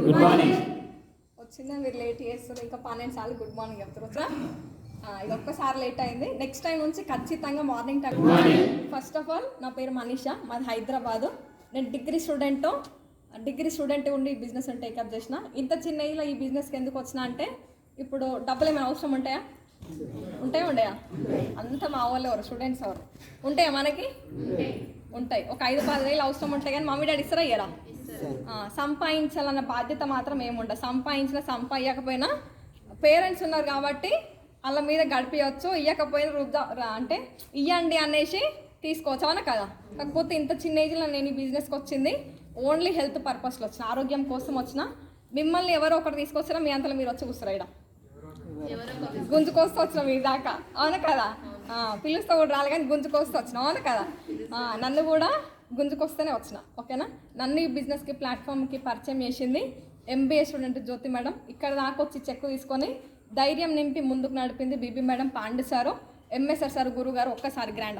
Good morning. వచ్చిందా మీరు late చేస్తారు, ఇంకా 12 సార్లు గుడ్ మార్నింగ్ చెప్తారు. ఇది ఒక్కసారి లేట్ అయింది, నెక్స్ట్ టైం నుంచి ఖచ్చితంగా morning time. First of all నా పేరు మనీషా, మాది హైదరాబాద్. నేను డిగ్రీ స్టూడెంట్ ఉండి ఈ బిజినెస్ టేకప్ చేసిన. ఇంత చిన్న ఏజ్లో ఈ బిజినెస్కి ఎందుకు వచ్చినా అంటే, ఇప్పుడు డబ్బులు ఏమైనా అవసరం ఉంటాయా? ఉండయా? అంతా మా వాళ్ళు ఎవరు స్టూడెంట్స్ ఎవరు ఉంటాయా? మనకి ఉంటాయి. ఒక 5-10 వేలు అవసరం ఉంటాయి, కానీ మమ్మీ డాడీ ఇస్తారా ఇయ్యరా? సంపాదించాలన్న బాధ్యత మాత్రం ఏముండదు. సంపాదించకపోయినా పేరెంట్స్ ఉన్నారు కాబట్టి వాళ్ళ మీద గడిపించవచ్చు. ఇవ్వకపోయినా అంటే ఇవ్వండి అనేసి తీసుకోవచ్చు, అవునా కదా? కాకపోతే ఇంత చిన్న ఏజ్లో నేను ఈ బిజినెస్కి వచ్చింది ఓన్లీ హెల్త్ పర్పస్లో వచ్చిన, ఆరోగ్యం కోసం వచ్చిన. మిమ్మల్ని ఎవరో ఒకటి తీసుకొచ్చినా మీ అంతలో మీరు వచ్చి కూర్చురా, ఇక్కడ గుంజుకొస్తూ వచ్చిన మీ దాకా, అవునా కదా? పిలుస్తూ కూడా రాలి, కానీ గుంజుకొస్తూ వచ్చిన, అవునా కదా? నన్ను కూడా గుంజుకొస్తేనే వచ్చిన, ఓకేనా? నన్ను ఈ బిజినెస్కి ప్లాట్ఫామ్కి పరిచయం చేసింది MBA స్టూడెంట్ జ్యోతి మేడం. ఇక్కడ దాకా వచ్చి చెక్ తీసుకొని ధైర్యం నింపి ముందుకు నడిపింది Bibi madam, Pandu sir, MSR sir, గురువు గారు. ఒక్కసారి గ్రాండ్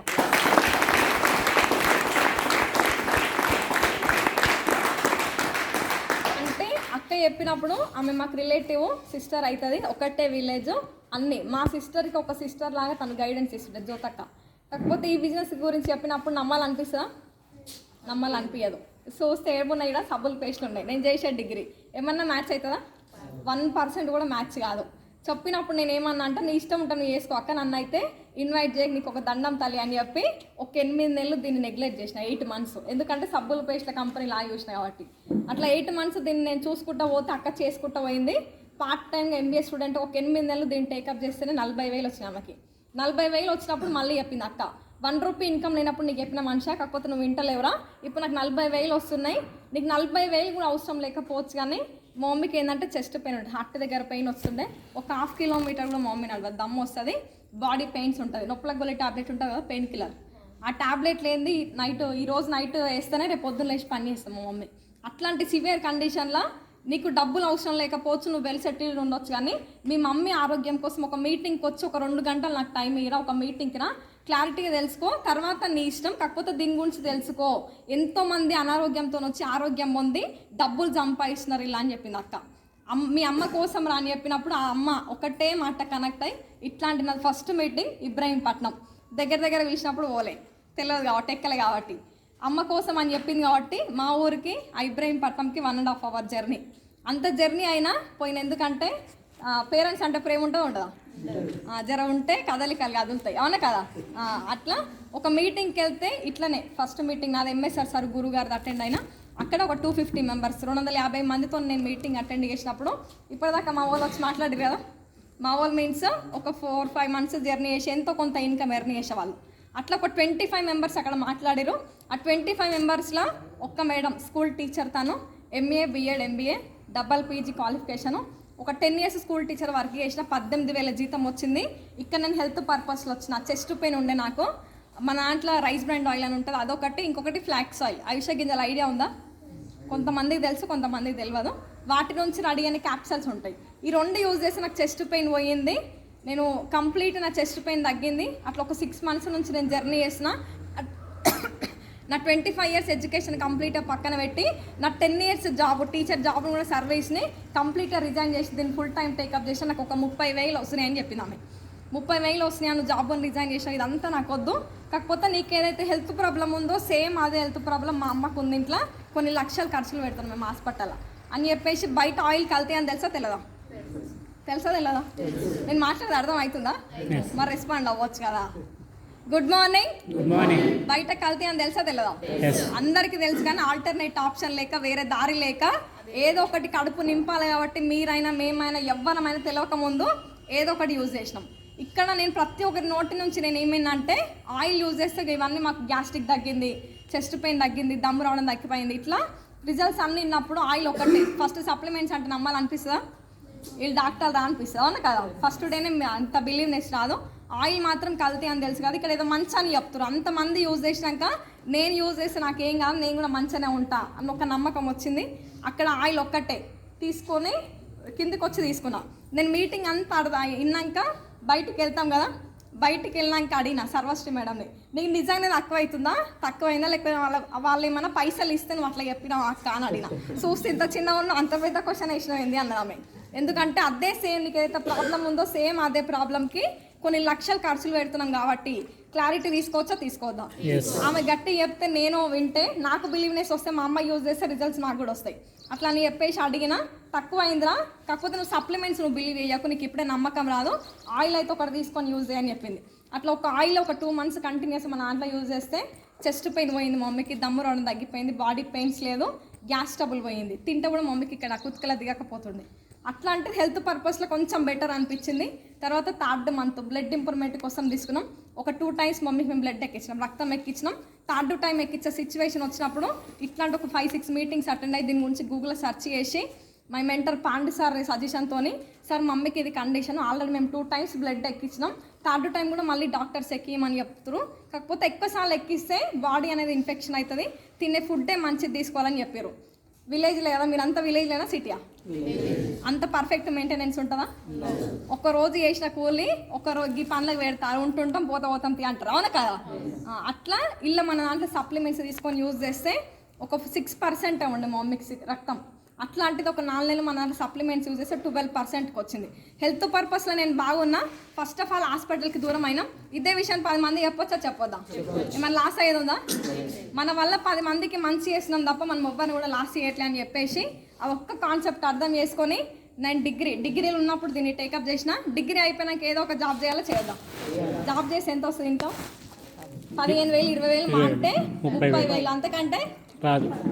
అంటే అక్క చెప్పినప్పుడు ఆమె మాకు రిలేటివ్ సిస్టర్ అవుతుంది, ఒకటే విలేజ్. అన్నీ మా సిస్టర్కి ఒక సిస్టర్ లాగా తను గైడెన్స్ ఇస్తుండే జ్యోతక్క. కాకపోతే ఈ బిజినెస్ గురించి చెప్పినప్పుడు నమ్మాలనిపిస్తుందా? నమ్మాలనిపించదు. చూస్తే ఏమున్నాయి, ఇక్కడ సబ్బులు పేస్ట్లు ఉన్నాయి. నేను చేసే డిగ్రీ ఏమన్నా మ్యాచ్ అవుతుందా? 1% కూడా మ్యాచ్ కాదు. చెప్పినప్పుడు నేను ఏమన్నా అంటే, నీ ఇష్టం ఉంటాను నువ్వు చేసుకో అక్క, నన్ను అయితే ఇన్వైట్ చేయక నీకు ఒక దండం తల్లి అని చెప్పి ఒక 8 నెలలు దీన్ని నెగ్లెక్ట్ చేసిన. 8 months, ఎందుకంటే సబ్బుల పేస్ట్ల కంపెనీ లాగా చూసిన కాబట్టి. అట్లా 8 months దీన్ని నేను చూసుకుంటా పోతే అక్క చేసుకుంటా పోయింది. పార్ట్ టైంగా MBA స్టూడెంట్ ఒక 8 నెలలు దీన్ని టేకప్ చేస్తేనే 40,000 వచ్చినాయి ఆమెకి. 40,000 వచ్చినప్పుడు మళ్ళీ చెప్పింది అక్క, 1 రూపీ ఇన్కమ్ లేనప్పుడు నీకు చెప్పిన మనిషా, కాకపోతే నువ్వు వింటలేవురా. ఇప్పుడు నాకు 40,000 వస్తున్నాయి, నీకు 40,000 కూడా అవసరం లేకపోవచ్చు. కానీ మా మమ్మీకి ఏంటంటే చెస్ట్ పెయిన్ ఉంటుంది, హార్ట్ దగ్గర పెయిన్ వస్తుండే. ఒక 1/2 kilometer కూడా మా మమ్మీ నడవదు, దమ్ము వస్తుంది, బాడీ పెయిన్స్ ఉంటుంది. నొప్పులకు గొల్లి టాబ్లెట్ ఉంటుంది కదా, పెయిన్ కిల్లర్. ఆ టాబ్లెట్ లేనిది ఈరోజు నైట్ వేస్తేనే రేపు పొద్దున్న లేచి పని చేస్తాం మా మమ్మీ. అట్లాంటి సివియర్ కండిషన్లో నీకు డబ్బులు అవసరం లేకపోవచ్చు, నువ్వు వెల్ సెటిల్డ్ ఉండొచ్చు. కానీ మీ మమ్మీ ఆరోగ్యం కోసం ఒక మీటింగ్కి వచ్చి ఒక 2 గంటలు నాకు టైం ఇయ్యరా, ఒక మీటింగ్కి రా, క్లారిటీగా తెలుసుకో, తర్వాత నీ ఇష్టం. కాకపోతే దీని గురించి తెలుసుకో, ఎంతోమంది అనారోగ్యంతో వచ్చి ఆరోగ్యం పొంది డబ్బులు సంపాదిస్తున్నారు ఇలా అని చెప్పింది అక్క. మీ అమ్మ కోసం రా అని చెప్పినప్పుడు ఆ అమ్మ ఒకటే మాట కనెక్ట్ అయ్యి, ఇట్లాంటి నా ఫస్ట్ మీటింగ్ ఇబ్రహీంపట్నం దగ్గర పిలిచినప్పుడు పోలే, తెలియదు కాబట్టి, ఎక్కలే కాబట్టి, అమ్మ కోసం అని చెప్పింది కాబట్టి మా ఊరికి ఆ ఇబ్రహీంపట్నంకి 1.5 hour జర్నీ. అంత జర్నీ అయినా పోయిన, ఎందుకంటే పేరెంట్స్ అంటే ప్రేమ ఉంటుందా? జర ఉంటే కదలికలు కదులుతాయి, అవునా కదా? అట్లా ఒక మీటింగ్కి వెళ్తే ఇట్లనే ఫస్ట్ మీటింగ్ నాది MSR సార్ గురువు గారిది అటెండ్ అయినా. అక్కడ ఒక 250 members 250 మందితో నేను మీటింగ్ అటెండ్ చేసినప్పుడు, ఇప్పటిదాకా మా వాళ్ళు వచ్చి మాట్లాడారు కదా, మా వాళ్ళు మీన్స్ ఒక 4-5 months జర్నీ చేసి ఎంతో కొంత ఇన్కమ్ ఎర్న్ చేసేవాళ్ళు. అట్లా ఒక 25 members అక్కడ మాట్లాడారు. ఆ 25 membersలో ఒక్క మేడం స్కూల్ టీచర్, తను MA B.Ed MBA double PG qualification, ఒక 10 years స్కూల్ టీచర్ వర్క్ చేసిన, 18,000 జీతం వచ్చింది. ఇక్కడ నేను హెల్త్ పర్పస్లో వచ్చిన. చెస్ట్ పెయిన్ ఉండే నాకు, మన దాంట్లో రైస్ బ్రాండ్ ఆయిల్ అని ఉంటుంది, అదొకటి, ఇంకొకటి ఫ్లాక్స్ ఆయిల్, అవిష గింజల ఐడియా ఉందా? కొంతమందికి తెలుసు, కొంతమందికి తెలియదు. వాటి నుంచి రెడీ అయిన క్యాప్సల్స్ ఉంటాయి. ఈ 2 యూజ్ చేసి నాకు చెస్ట్ పెయిన్ పోయింది. నేను కంప్లీట్ నా చెస్ట్ పెయిన్ తగ్గింది. అట్లా ఒక 6 months నుంచి నేను జర్నీ చేసిన. నా 25 years ఎడ్యుకేషన్ కంప్లీట్గా పక్కన పెట్టి, నా 10 years జాబ్ టీచర్ జాబ్ కూడా సర్వీస్ని కంప్లీట్గా రిజైన్ చేసి దీన్ని ఫుల్ టైం టేకప్ చేసి నాకు ఒక 30,000 వస్తున్నాయని చెప్పింది ఆమె. 30,000 వస్తున్నాయి, నువ్వు జాబ్ని రిజైన్ చేసిన, ఇదంతా నాకు వద్దు. కాకపోతే నీకు ఏదైతే హెల్త్ ప్రాబ్లం ఉందో సేమ్ అదే హెల్త్ ప్రాబ్లం మా అమ్మకు ఉంది, ఇంట్లో కొన్ని లక్షలు ఖర్చులు పెడతాను మేము హాస్పిటల్లో అని చెప్పేసి. బయట ఆయిల్ కల్తీ అని తెలుసా తెలియదా? నేను మాట్లాడేది అర్థం అవుతుందా? మరి రెస్పాండ్ అవ్వచ్చు కదా. Good morning. బయట కల్తీ అని తెలుసా తెలియదా? అందరికీ తెలుసు, కానీ ఆల్టర్నేట్ ఆప్షన్ లేక, వేరే దారి లేక, ఏదో ఒకటి కడుపు నింపాలి కాబట్టి మీరైనా మేమైనా ఎవ్వరమైనా తెలియక ముందు ఏదో ఒకటి యూజ్ చేసినాం. ఇక్కడ నేను ప్రతి ఒక్కరి నోటి నుంచి నేను ఏమైందంటే, ఆయిల్ యూజ్ చేస్తే ఇవన్నీ మాకు గ్యాస్ట్రిక్ తగ్గింది, చెస్ట్ పెయిన్ తగ్గింది, దమ్ము రావడం తగ్గిపోయింది, ఇట్లా రిజల్ట్స్ అన్నీ ఉన్నప్పుడు ఆయిల్ ఒకటి. ఫస్ట్ సప్లిమెంట్స్ అంటే నమ్మాలనిపిస్తుందా? వీళ్ళు డాక్టర్ రా అనిపిస్తుంది, అవునా కదా? ఫస్ట్ డేనే అంత బిలీవ్నెస్ రాదు. ఆయిల్ మాత్రం కల్తీ అని తెలుసు కదా, ఇక్కడ ఏదో మంచి అని చెప్తారు. అంతమంది యూజ్ చేసినాక నేను యూజ్ చేస్తే నాకేం కాదు, నేను కూడా మంచిగానే ఉంటా అని ఒక నమ్మకం వచ్చింది. అక్కడ ఆయిల్ ఒక్కటే తీసుకొని కిందికి వచ్చి తీసుకున్నా. నేను మీటింగ్ అంతా విన్నాక బయటికి వెళ్తాం కదా, బయటికి వెళ్ళినాక అడిగిన సర్వశ్రీ మేడంని, నీకు నిజంగా తక్కువ అవుతుందా, తక్కువైందా, లేకపోతే వాళ్ళు ఏమైనా పైసలు ఇస్తే నువ్వు అట్లా చెప్పినావు అక్క అని అడిగిన. చూస్తే ఇంత చిన్న ఉన్న అంత పెద్ద క్వశ్చన్ వేసినావు ఏంది అన్నది ఆమె. ఎందుకంటే అదే సేమ్ నీకు ఏదైతే ప్రాబ్లం ఉందో సేమ్ అదే ప్రాబ్లంకి కొన్ని లక్షలు ఖర్చులు పెడుతున్నాం కాబట్టి క్లారిటీ తీసుకోవచ్చా తీసుకోవద్దా. ఆమె గట్టి చెప్తే నేను వింటే నాకు బిలీవ్నెస్ వస్తే మా అమ్మ యూజ్ చేస్తే రిజల్ట్స్ నాకు కూడా వస్తాయి. అట్లా అని చెప్పేసి అడిగినా తక్కువ అయిందిరా, కాకపోతే నువ్వు సప్లిమెంట్స్ నువ్వు బిలీవ్ చేయకు, నీకు ఇప్పుడే నమ్మకం రాదు, ఆయిల్ అయితే ఒకటి తీసుకొని యూజ్ చేయని చెప్పింది. అట్లా ఒక ఆయిల్ ఒక 2 months కంటిన్యూస్ మన దాంట్లో యూజ్ చేస్తే చెస్ట్ పెయిన్ పోయింది, మమ్మీకి దమ్ము రావడం తగ్గిపోయింది, బాడీ పెయిన్స్ లేదు, గ్యాస్ ట్రబుల్ పోయింది, తింటే కూడా మమ్మీకి ఇక్కడ కుతుకల దిగకపోతుండే. అట్లా అంటే హెల్త్ పర్పస్లో కొంచెం బెటర్ అనిపించింది. తర్వాత 3rd month బ్లడ్ ఇంప్రూవ్మెంట్ కోసం తీసుకున్నాం. ఒక 2 times మమ్మీకి మేము బ్లడ్ ఎక్కించినాం, రక్తం ఎక్కించినాం. 3rd time ఎక్కించే సిచ్యువేషన్ వచ్చినప్పుడు ఇట్లాంటి ఒక 5-6 మీటింగ్స్ అటెండ్ అయ్యి దీని గురించి గూగుల్లో సెర్చ్ చేసి my mentor Pondy sir సజెషన్తో, sir మమ్మీకి ఇది కండిషన్, ఆల్రెడీ మేము 2 times బ్లడ్ ఎక్కించినాం, 3rd time కూడా మళ్ళీ డాక్టర్స్ ఎక్కియమని చెప్తారు, కాకపోతే ఎక్కువసార్లు ఎక్కిస్తే బాడీ అనేది ఇన్ఫెక్షన్ అవుతుంది, తినే ఫుడ్డే మంచిది తీసుకోవాలని చెప్పారు. విలేజ్లో కదా, మీరు అంతా విలేజ్లోనా సిటీయా? అంత పర్ఫెక్ట్ మెయింటెనెన్స్ ఉంటుందా? ఒక్కరోజు చేసిన కూలి ఒక్కరోజు ఈ పనులకు పెడతారు, ఉంటుంటాం పోతాం అంటారు, అవునా కదా? అట్లా ఇల్లు మన దాంట్లో సప్లిమెంట్స్ తీసుకొని యూజ్ చేస్తే ఒక 6% ఉండే మా మమ్మీకి రక్తం. అట్లాంటిది ఒక 4 నెలలు మన దాంట్లో సప్లిమెంట్స్ యూజ్ చేస్తే 12%కి వచ్చింది. హెల్త్ పర్పస్లో నేను బాగున్నా, ఫస్ట్ ఆఫ్ ఆల్ హాస్పిటల్కి దూరం అయినా. ఇదే విషయం 10 మంది చెప్పొచ్చా చెప్పొద్దా? ఏమైనా లాస్ అయ్యేది ఉందా? మన వల్ల 10 మందికి మంచి చేసినాం తప్ప మనం ఎవ్వరిని కూడా లాస్ చేయట్లే అని చెప్పేసి ఆ ఒక్క కాన్సెప్ట్ అర్థం చేసుకొని నేను డిగ్రీలు ఉన్నప్పుడు దీన్ని టేకప్ చేసిన. డిగ్రీ అయిపోయినాక ఏదో ఒక జాబ్ చేయాలో చేద్దాం. జాబ్ చేసి ఎంత వస్తుంది ఇంకా? 15,000 20,000 మా అంటే 30,000, అంతకంటే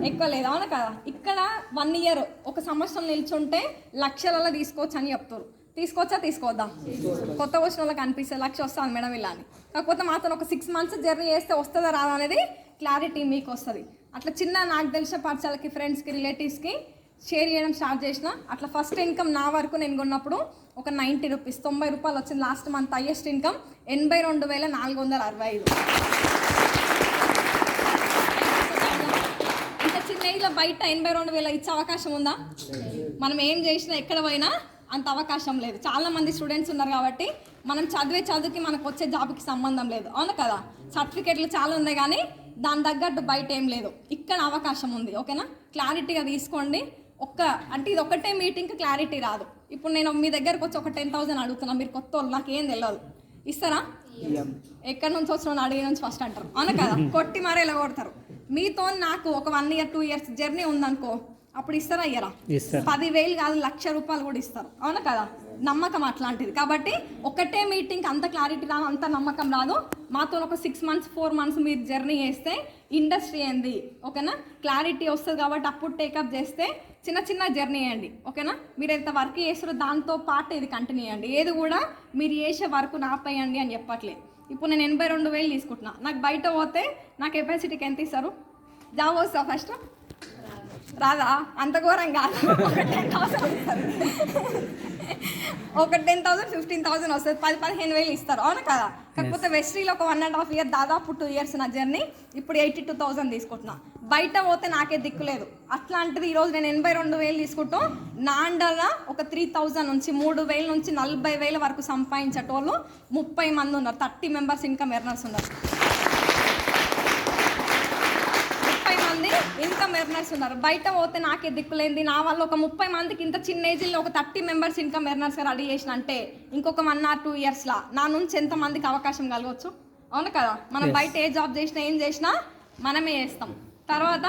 ఎక్కువ లేదు, అవునా కదా? ఇక్కడ 1 year 1 సంవత్సరం నిల్చుంటే లక్షలలో తీసుకోవచ్చు అని చెప్తారు. తీసుకోవచ్చా తీసుకోవద్దా? కొత్త వచ్చిన వాళ్ళకి అనిపిస్తుంది 1,00,000 వస్తుంది మేడం ఇలా అని. కాకపోతే మాత్రం ఒక 6 months జర్నీ చేస్తే వస్తుందా రాదా అనేది క్లారిటీ మీకు వస్తుంది. అట్లా చిన్న నాకు తెలిసిన పాఠశాలకి, ఫ్రెండ్స్కి, రిలేటివ్స్కి షేర్ చేయడం స్టార్ట్ చేసిన. అట్లా ఫస్ట్ ఇన్కమ్ నా వరకు నేను కొన్నప్పుడు ఒక 90 రూపీస్ 90 రూపాయలు వచ్చింది. Last month highest income 82,465. ఇంత చిన్న ఏజ్లో బయట 82,000 ఇచ్చే అవకాశం ఉందా? మనం ఏం చేసినా ఎక్కడ పోయినా అంత అవకాశం లేదు. చాలామంది స్టూడెంట్స్ ఉన్నారు కాబట్టి మనం చదువుకి మనకు వచ్చే జాబ్కి సంబంధం లేదు, అవును కదా? సర్టిఫికేట్లు చాలా ఉన్నాయి కానీ దాని తగ్గట్టు బయట ఏం లేదు. ఇక్కడ అవకాశం ఉంది, ఓకేనా? క్లారిటీగా తీసుకోండి. అంటే ఇది ఒకటే మీటింగ్కి క్లారిటీ రాదు. ఇప్పుడు నేను మీ దగ్గరకు వచ్చి ఒక 10,000 అడుగుతున్నా, మీరు కొత్త వాళ్ళు, నాకు ఏం తెలియదు, ఇస్తారా? ఎక్కడి నుంచి వచ్చిన అడిగే నుంచి ఫస్ట్ అంటారు, అవును కదా? కొట్టి మరీ ఇలా కొడతారు. మీతో నాకు ఒక 1 year 2 years జర్నీ ఉందనుకో, అప్పుడు ఇస్తారా ఇయ్యరా? 10,000 కాదు 1,00,000 రూపాయలు కూడా ఇస్తారు, అవునా కదా? నమ్మకం అట్లాంటిది. కాబట్టి ఒకటే మీటింగ్కి అంత క్లారిటీ రాదు, అంత నమ్మకం రాదు. మాతో ఒక 6 months 4 months మీరు జర్నీ చేస్తే ఇండస్ట్రీ ఏంది, ఓకేనా? క్లారిటీ వస్తుంది. కాబట్టి అప్పుడు టేకప్ చేస్తే చిన్న జర్నీ చేయండి, ఓకేనా? మీరు ఎంత వర్క్ చేస్తారో దాంతో పాటు ఇది కంటిన్యూ చేయండి. ఏది కూడా మీరు చేసే వర్క్ నాపేయండి అని చెప్పట్లేదు. ఇప్పుడు నేను 82,000 తీసుకుంటున్నా, నాకు బయట పోతే నా కెపాసిటీకి ఎంత ఇస్తారు? జాబ్ వస్తా ఫస్ట్ రాదా? అంత ఘోరం కాదు, ఒక 10,000 వస్తుంది, ఒక 10,000 15,000 వస్తుంది, 10-15,000 ఇస్తారు, అవును కదా? కాకపోతే వెస్ట్రీలో ఒక 1.5 year దాదాపు 2 years నా జర్నీ. ఇప్పుడు 82,000 తీసుకుంటున్నా. బయట పోతే నాకే దిక్కులేదు. అట్లాంటిది ఈరోజు నేను 82,000 తీసుకుంటాం. నా అండర్గా ఒక 3,000 నుంచి 3,000 నుంచి 40,000 వరకు సంపాదించేటోళ్ళు 30 మంది ఉన్నారు. 30 members ఇన్కమ్ ఎర్నర్స్ ఉన్నారు. 30 మంది ఇన్కమ్ ఎర్నర్స్ ఉన్నారు. బయట పోతే నాకే దిక్కులేంది. నా వల్ల ఒక 30 మందికి ఇంత చిన్న ఏజ్లో ఒక 30 members ఇన్కమ్ ఎర్నర్స్గా రెడీ చేసిన అంటే ఇంకొక 1 or 2 yearsలా నా నుంచి ఎంతమందికి అవకాశం కలగవచ్చు, అవును కదా? మనం బయట ఏ జాబ్ చేసినా ఏం చేసినా మనమే చేస్తాం. తర్వాత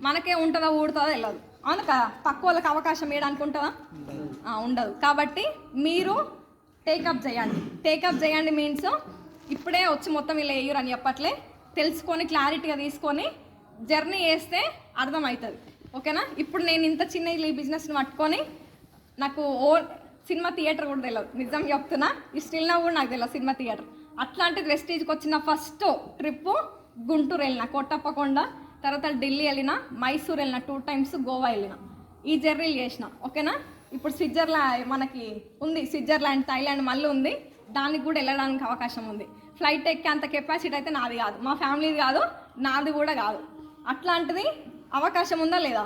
మనకే ఉంటుందా ఊడుతుందో తెలియదు, అవును కదా? పక్క వాళ్ళకి అవకాశం వేయడానికి ఉంటుందా? ఉండదు. కాబట్టి మీరు టేకప్ చేయండి. మీన్స్ ఇప్పుడే వచ్చి మొత్తం ఇలా వేయరు అని చెప్పట్లే, తెలుసుకొని క్లారిటీగా తీసుకొని జర్నీ చేస్తే అర్థమవుతుంది, ఓకేనా? ఇప్పుడు నేను ఇంత చిన్న ఈ బిజినెస్ని పట్టుకొని నాకు సినిమా థియేటర్ కూడా తెలియదు, నిజం చెప్తున్నా. ఈ స్టిల్ నా కూడా నాకు తెలియదు సినిమా థియేటర్. అట్లాంటిది వెస్టేజ్కి వచ్చిన ఫస్ట్ ట్రిప్పు గుంటూరు వెళ్ళిన, కొట్టప్పకొండ, తర్వాత ఢిల్లీ వెళ్ళిన, మైసూర్ వెళ్ళిన 2 times, గోవా వెళ్ళిన. ఈ జర్నీలు చేసిన, ఓకేనా? ఇప్పుడు మనకి ఉంది స్విట్జర్లాండ్, థాయిలాండ్ మళ్ళీ ఉంది. దానికి కూడా వెళ్ళడానికి అవకాశం ఉంది. ఫ్లైట్ ఎక్కే అంత కెపాసిటీ అయితే నాది కాదు, మా ఫ్యామిలీది కాదు, నాది కూడా కాదు. అట్లాంటిది అవకాశం ఉందా లేదా?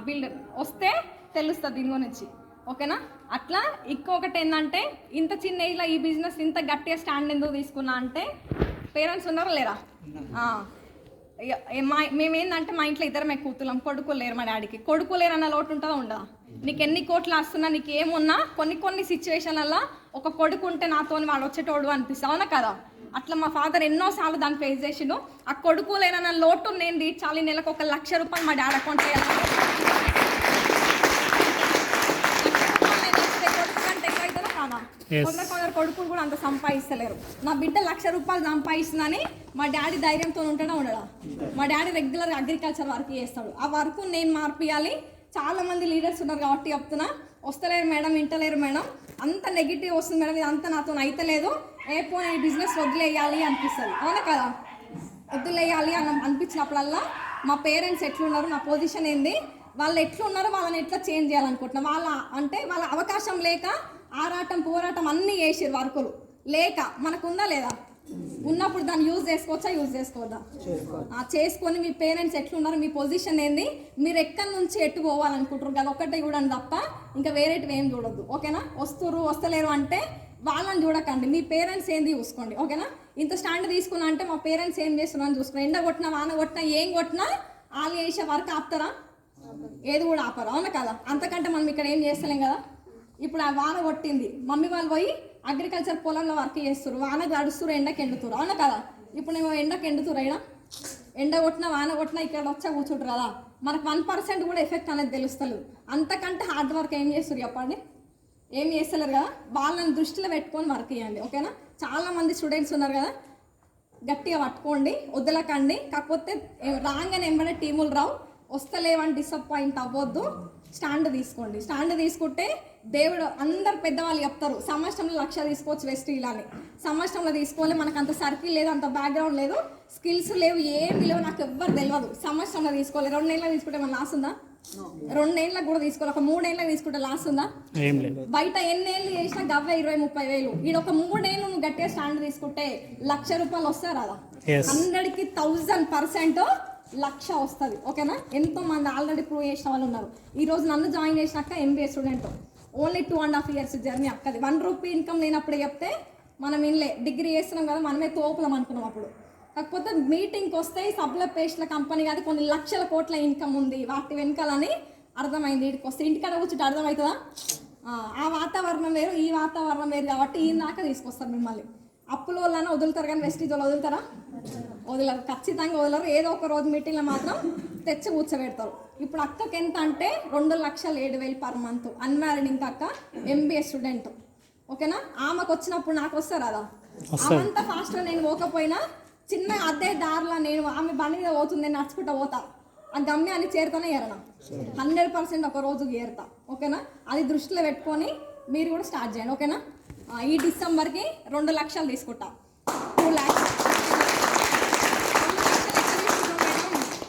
బిల్డ్ వస్తే తెలుస్తుంది దీని గురించి. ఓకేనా. అట్లా ఇంకొకటి ఏంటంటే ఇంత చిన్న ఏజ్లో ఈ బిజినెస్ ఇంత గట్టిగా స్టాండ్ ఎందుకు తీసుకున్నా అంటే పేరెంట్స్ ఉన్నారా లేరా? మేమేందంటే మా ఇంట్లో ఇద్దరమే కూతులం, కొడుకులు లేరు. మా డాడీకి కొడుకు లేరు అన్న లోటు ఉంటుందా ఉండదా? నీకు ఎన్ని కోట్లు వస్తున్నా నీకు ఏమున్నా కొన్ని సిచ్యువేషన్లలో ఒక కొడుకు ఉంటే నాతో వాడు వచ్చేటోడు అనిపిస్తుంది, అవునా కదా? అట్లా మా ఫాదర్ ఎన్నోసార్లు దాన్ని ఫేస్ చేసిండు. ఆ కొడుకు లేరన్న లోటు నేను తీర్చాలి, నెలకు 1,00,000 రూపాయలు మా డాడీ అకౌంట్ వేయాలి. కొందరు కొడుకులు కూడా అంత సంపాదిస్తలేరు. నా బిడ్డ 1,00,000 రూపాయలు సంపాదిస్తుందని మా డాడీ ధైర్యంతో ఉంటాడా ఉండడా? మా డాడీ రెగ్యులర్గా అగ్రికల్చర్ వర్క్ చేస్తాడు. ఆ వర్క్ నేను మార్పియాలి. చాలా మంది లీడర్స్ ఉన్నారు కాబట్టి చెప్తున్నా, వస్తలేరు మేడం, వింటలేరు మేడం, అంత నెగిటివ్ వస్తుంది మేడం, ఇది అంతా నాతో అయితలేదు, పోనీ ఈ బిజినెస్ వదిలేయాలి అనిపిస్తుంది, అవునా కదా? వదిలేయాలి అని అనిపించినప్పుడల్లా మా పేరెంట్స్ ఎట్లున్నారు, నా పొజిషన్ ఏంది, వాళ్ళు ఎట్లున్నారో వాళ్ళని ఎట్లా చేంజ్ చేయాలనుకుంటున్నా. వాళ్ళ అవకాశం లేక ఆరాటం పోరాటం అన్నీ చేసారు, వర్కులు లేక. మనకుందా లేదా? ఉన్నప్పుడు దాన్ని యూజ్ చేసుకోవచ్చా, యూజ్ చేసుకోవద్దా? చేసుకొని మీ పేరెంట్స్ ఎట్లున్నారు, మీ పొజిషన్ ఏంది, మీరు ఎక్కడి నుంచి ఎట్టు పోవాలనుకుంటారు కదా ఒక్కటే చూడండి తప్ప ఇంకా వేరేటివి ఏం చూడొద్దు, ఓకేనా? వస్తలేరు అంటే వాళ్ళని చూడకండి, మీ పేరెంట్స్ ఏంది చూసుకోండి, ఓకేనా? ఇంత స్టాండ్ తీసుకున్నా అంటే మా పేరెంట్స్ ఏం చేస్తున్నా అని చూసుకున్నా. ఎండ కొట్టినా వాన కొట్టినా ఏం కొట్టినా వాళ్ళు చేసే వర్క్ ఆపుతారా? ఏది కూడా ఆపరు, అవునా కదా? అంతకంటే మనం ఇక్కడ ఏం చేస్తలేం కదా. ఇప్పుడు ఆ వాన కొట్టింది, మమ్మీ వాళ్ళు పోయి అగ్రికల్చర్ పొలంలో వర్క్ చేస్తారు, వాన గడుస్తారు, ఎండకి ఎండుతారు, అవునా కదా? ఇప్పుడు నేను ఎండకి ఎండుతురు, అయినా ఎండ కొట్టినా వాన కొట్టినా ఇక్కడ వచ్చా కూర్చుంటారు కదా. మనకు 1% కూడా ఎఫెక్ట్ అనేది తెలుస్తలేదు. అంతకంటే హార్డ్ వర్క్ ఏం చేస్తారు చెప్పండి? ఏం చేస్తలేరు కదా. వాళ్ళని దృష్టిలో పెట్టుకొని వర్క్ చేయండి, ఓకేనా? చాలామంది స్టూడెంట్స్ ఉన్నారు కదా, గట్టిగా పట్టుకోండి, వదలకండి. కాకపోతే రాగానే ఎంబడే టీములు రావు, వస్తలేవని డిసప్పాయింట్ అవ్వద్దు. స్టాండ్ తీసుకోండి. స్టాండ్ తీసుకుంటే దేవుడు, అందరు పెద్దవాళ్ళు చెప్తారు సంవత్సరంలో 1,00,000 తీసుకోవచ్చు వెస్ట్ ఇలాని. సంవత్సరంలో తీసుకోవాలి, మనకు అంత సర్కిల్ లేదు, అంత బ్యాక్గ్రౌండ్ లేదు, స్కిల్స్ లేవు, ఏమి లేవు, నాకు ఎవ్వరు తెలియదు. సంవత్సరంలో తీసుకోవాలి. 2 నెలలకు తీసుకుంటే మన లాస్ ఉందా? 2 నెలలకు కూడా తీసుకోవాలి. ఒక 3 ఏళ్ళకి తీసుకుంటే లాస్ ఉందా? బయట ఎన్ని ఏళ్ళు చేసినా గవ్వే 20-30 వేలు. ఈడ ఒక 3 ఏళ్ళు నువ్వు గట్టిగా స్టాండ్ తీసుకుంటే 1,00,000 రూపాయలు వస్తారు కదా. 100కి 1000% 1,00,000 వస్తుంది, ఓకేనా? ఎంతో మంది ఆల్రెడీ ప్రూవ్ చేసిన వాళ్ళు ఉన్నారు. ఈరోజు నన్ను జాయిన్ చేసినాక MBA student, only 2.5 years journey అక్కది. 1 రూపీ ఇన్కమ్ లేనప్పుడు చెప్తే మనం ఇన్లే డిగ్రీ చేస్తున్నాం కదా, మనమే తోపులం అనుకున్నాం అప్పుడు. కాకపోతే మీటింగ్కి వస్తే సబ్ల పేస్ట్ల కంపెనీ కాదు, కొన్ని లక్షల కోట్ల ఇన్కమ్ ఉంది వాటి వెనకాలని అర్థమైంది. వీటికి వస్తే ఇంటికాడ కూర్చుంటే అర్థమవుతుందా? ఆ వాతావరణం వేరు, ఈ వాతావరణం వేరు కాబట్టి ఈ దాకా తీసుకొస్తారు మిమ్మల్ని. అప్పుల వల్ల వదులుతారు కానీ వెస్టీజ్ వాళ్ళు వదులుతారా? వదలరు, ఖచ్చితంగా వదలరు. ఏదో ఒక రోజు మీటింగ్లో మాత్రం తెచ్చి కూర్చోబెడతారు. ఇప్పుడు అక్కకి ఎంత అంటే 2,07,000 పర్ మంత్, అన్మ్యారీడ్. ఇంకా అక్క MBA స్టూడెంట్, ఓకేనా? ఆమెకు వచ్చినప్పుడు నాకు వస్తారు కదా. అవంతా ఫాస్ట్గా నేను పోకపోయినా చిన్న అదే దారిలో నేను ఆమె బండి మీద పోతుంది, నేను నడుచుకుంటా పోతా, ఆ గమ్యాన్ని చేరుతానే ఏరనా 100% ఒక రోజు ఏరుతా, ఓకేనా? అది దృష్టిలో పెట్టుకొని మీరు కూడా స్టార్ట్ చేయండి, ఓకేనా? ఈ డిసెంబర్కి 2 లక్షలు తీసుకుంటా, 2 lakhs.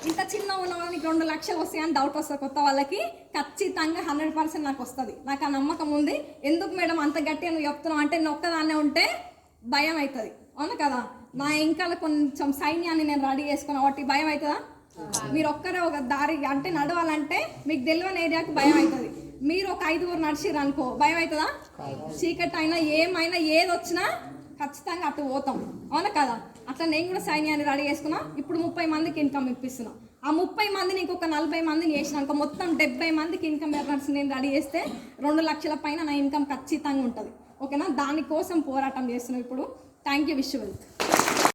ఇంత చిన్న ఉన్న వాళ్ళకి 2 లక్షలు వస్తాయని డౌట్ వస్తుంది కొత్త వాళ్ళకి. ఖచ్చితంగా 100% నాకు వస్తుంది, నాకు ఆ నమ్మకం ఉంది. ఎందుకు మేడం అంత గట్టిగా నువ్వు చెప్తున్నావు అంటే, నేను ఒక్కదాన్నే ఉంటే భయం అవుతుంది, అవును కదా? నా ఇంకా కొంచెం సైన్యాన్ని నేను రెడీ చేసుకున్నా కాబట్టి భయం అవుతుందా? మీరు ఒక్కరే ఒక దారి అంటే నడవాలంటే మీకు తెలియని ఏరియాకి భయం అవుతుంది. మీరు ఒక 5గురు నడిచిర్రు అనుకో భయం అవుతుందా? చీకటి అయినా ఏమైనా ఏది వచ్చినా ఖచ్చితంగా అటు పోతాం, అవునా కదా? అట్లా నేను కూడా సైన్యాన్ని రెడీ చేసుకున్నా. ఇప్పుడు 30 మందికి ఇన్కమ్ ఇప్పిస్తున్నా. ఆ 30 మందిని ఇంకొక 40 మందిని చేసినాక మొత్తం 70 మందికి ఇన్కమ్ ఎర్నర్స్ నేను రెడీ చేస్తే 2 లక్షల పైన నా ఇన్కమ్ ఖచ్చితంగా ఉంటుంది, ఓకేనా? దానికోసం పోరాటం చేస్తున్నాం ఇప్పుడు. Thank you, wish you wealth.